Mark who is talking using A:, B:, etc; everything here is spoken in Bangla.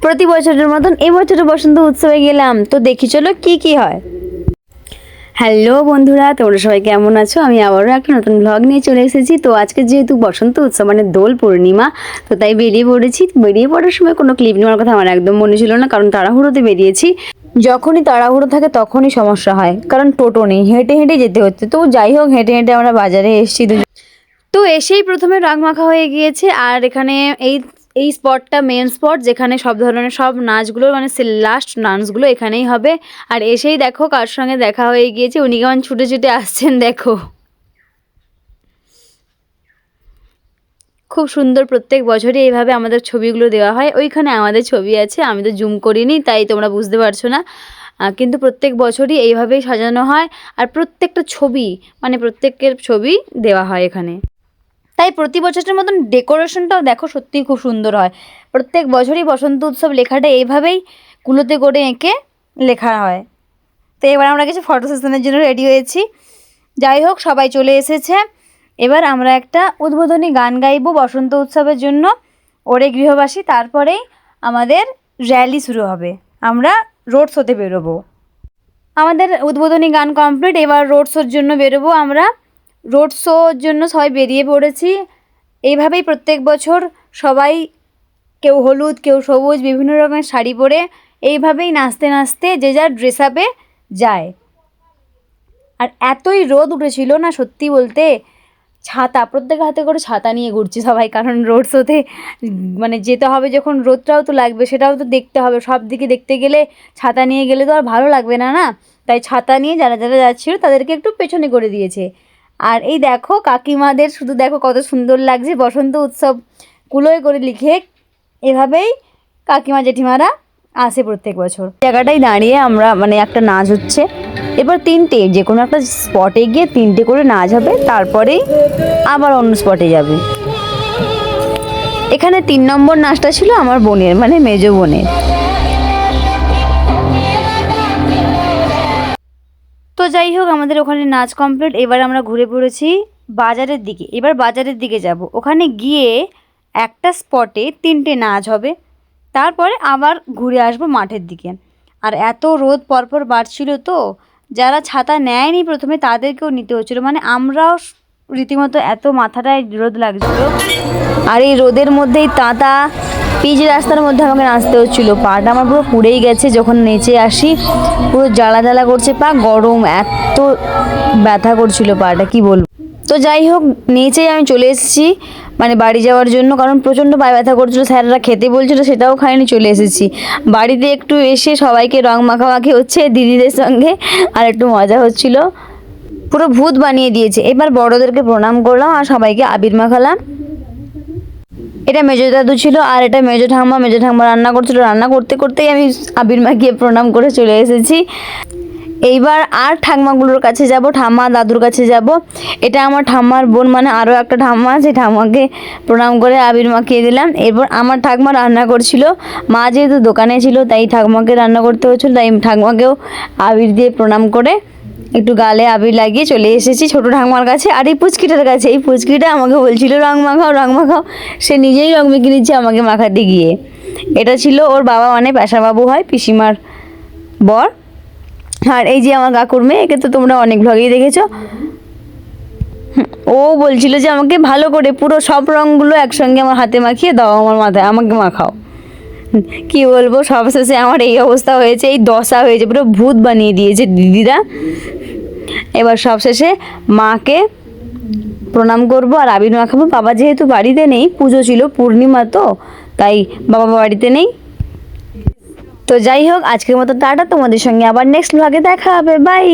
A: প্রতি বছরের মতন এই বছরে বসন্ত উৎসবে গেলাম, তো দেখি চলো কি কি হয়। হ্যালো বন্ধুরা, তোমরা সবাই কেমন আছো? আমি আবারও একটা নতুন ব্লগ নিয়ে চলে এসেছি। তো আজকে যেহেতু বসন্ত উৎসব মানে দোল পূর্ণিমা, তো তাই বেরিয়ে পড়েছি। বেরিয়ে পড়ার সময় কোনো ক্লিপ নেওয়ার কথা আমার একদম মনে ছিল না, কারণ তাড়াহুড়োতে বেরিয়েছি। যখনই তাড়াহুড়ো থাকে তখনই সমস্যা হয়, কারণ টোটো নেই, হেঁটে হেঁটে যেতে হচ্ছে। তো যাই হোক, হেঁটে হেঁটে আমরা বাজারে এসেছি। তো এসেই প্রথমে রাগ মাখা হয়ে গিয়েছে। আর এখানে এই এই স্পটটা মেন স্পট, যেখানে সব ধরনের সব নাচগুলো মানে লাস্ট ডান্সগুলো এখানেই হবে। আর এসেই দেখো কার সঙ্গে দেখা হয়ে গিয়েছে, উনি কেমন ছুটে ছুটে আসছেন দেখো। খুব সুন্দর, প্রত্যেক বছরই এইভাবে আমাদের ছবিগুলো দেওয়া হয়। ওইখানে আমাদের ছবি আছে, আমি তো জুম করিনি তাই তোমরা বুঝতে পারছো না, কিন্তু প্রত্যেক বছরই এইভাবেই সাজানো হয়। আর প্রত্যেকটা ছবি মানে প্রত্যেকের ছবি দেওয়া হয় এখানে। তাই প্রতি বছরের মতন ডেকোরেশনটাও দেখো সত্যিই খুব সুন্দর হয়। প্রত্যেক বছরই বসন্ত উৎসব লেখাটা এইভাবেই কুলোতে করে এঁকে লেখা হয়। তো এবার আমরা কিছু ফটো সেশনের জন্য রেডি হয়েছি। যাই হোক, সবাই চলে এসেছে। এবার আমরা একটা উদ্বোধনী গান গাইবো বসন্ত উৎসবের জন্য, ওরে গৃহবাসী। তারপরেই আমাদের র্যালি শুরু হবে, আমরা রোড শোতে বেরোবো। আমাদের উদ্বোধনী গান কমপ্লিট, এবার রোড শোর জন্য বেরোবো আমরা। রোড শোর জন্য সবাই বেরিয়ে পড়েছি। এইভাবেই প্রত্যেক বছর সবাই, কেউ হলুদ কেউ সবুজ বিভিন্ন রকমের শাড়ি পরে এইভাবেই নাচতে নাচতে যে যার ড্রেস আপে যায়। আর এতই রোদ উঠেছিল না, সত্যি বলতে, ছাতা প্রত্যেকের হাতে করে ছাতা নিয়ে ঘুরছি সবাই, কারণ রোড শোতে মানে যেতে হবে যখন, রোদটাও তো লাগবে, সেটাও তো দেখতে হবে। সব দিকে দেখতে গেলে ছাতা নিয়ে গেলে তো আর ভালো লাগবে না না, তাই ছাতা নিয়ে যারা যারা যাচ্ছিল তাদেরকে একটু পেছনে করে দিয়েছে। আর এই দেখো কাকিমাদের, শুধু দেখো কত সুন্দর লাগছে, বসন্ত উৎসব কুলোয় করে লিখে এভাবেই কাকিমা জেঠিমারা আসে প্রত্যেক বছর। জায়গাটায় দাঁড়িয়ে আমরা মানে একটা নাচ হচ্ছে। এবার তিনটে যে কোনো একটা স্পটে গিয়ে তিনটে করে নাচ হবে, তারপরেই আবার অন্য স্পটে যাবে। এখানে 3 নম্বর নাচটা ছিল আমার বোনের, মানে মেজো বোনের। তো যাই হোক, আমাদের ওখানে নাচ কমপ্লিট। এবার আমরা ঘুরে পড়েছি বাজারের দিকে। এবার বাজারের দিকে যাব, ওখানে গিয়ে একটা স্পটে 3টে নাচ হবে, তারপরে আবার ঘুরে আসবো মাঠের দিকে। আর এত রোদ পরপর বাড়ছিল, তো যারা ছাতা নেয়নি প্রথমে তাদেরকেও নিতে হচ্ছিলো, মানে আমরাও রীতিমতো, এত মাথাটায় রোদ লাগছিল। আর এই রোদের মধ্যেই তাতা পিচ রাস্তার মধ্যে আমাকে নাচতে হচ্ছিলো। পাটা আমার পুরো পুড়েই গেছে, যখন নেচে আসি পুরো জ্বালা জ্বালা করছে পা, গরম এত ব্যথা করছিল পাটা, কি বলবো। তো যাই হোক, নেচেই আমি চলে এসেছি মানে বাড়ি যাওয়ার জন্য, কারণ প্রচণ্ড পায়ে ব্যথা করছিলো। স্যাররা খেতে বলছিলো, সেটাও খাইনি, চলে এসেছি বাড়িতে। একটু এসে সবাইকে রং মাখামাখি হচ্ছে দিদিদের সঙ্গে, আর একটু মজা হচ্ছিল। পুরো ভূত বানিয়ে দিয়েছে। এবার বড়োদেরকে প্রণাম করলাম আর সবাইকে আবির মাখালাম। এটা মেজো দাদু ছিল, আর এটা মেজো ঠাম্মা। মেজো ঠাম্মা রান্না করছিল, রান্না করতে করতেই আমি আবির মাখিয়ে প্রণাম করে চলে এসেছি। এইবার আর ঠাম্মাগুলোর কাছে যাব, ঠাম্মা দাদুর কাছে যাব। এটা আমার ঠাম্মার বোন, মানে আরও একটা ঠাম্মা আছে, ঠাম্মাকে প্রণাম করে আবির মাখিয়ে দিলাম। এরপর আমার ঠাকুমা রান্না করছিল, মা যেহেতু দোকানে ছিল তাই ঠাকুমাকে রান্না করতে হচ্ছিল, তাই ঠাকুমাকেও আবির দিয়ে প্রণাম করে একটু গালে আবির লাগিয়ে চলে এসেছি ছোটো ঠাকুমার কাছে। আর এই পুচকিটার কাছে, এই পুচকিটা আমাকে বলছিল রং মাখাও রং মাখাও, সে নিজেই রং মেখে নিচ্ছে আমাকে মাখাতে গিয়ে। এটা ছিল ওর বাবা, মানে পেশাবাবু হয়, পিসিমার বর। আর এই যে আমার কাকুর মেয়ে, একে তো তোমরা অনেক ভ্লগেই দেখেছো। ও বলছিল যে আমাকে ভালো করে পুরো সব রঙগুলো একসঙ্গে আমার হাতে মাখিয়ে দাও, আমার মাথায় আমাকে মাখাও। কি বলবো, সবশেষে আমার এই অবস্থা হয়েছে, এই দশা হয়েছে, পুরো ভূত বানিয়ে দিয়েছে দিদিরা। এবার সবশেষে মাকে প্রণাম করবো আর আবির মাখাবো। বাবা যেহেতু বাড়িতে নেই, পুজো ছিল পূর্ণিমা, তো তাই বাবা বাড়িতে নেই। তো যাই হোক, আজকের মতো টাটা, তোমাদের সঙ্গে আবার নেক্সট ব্লগে দেখা হবে, বাই।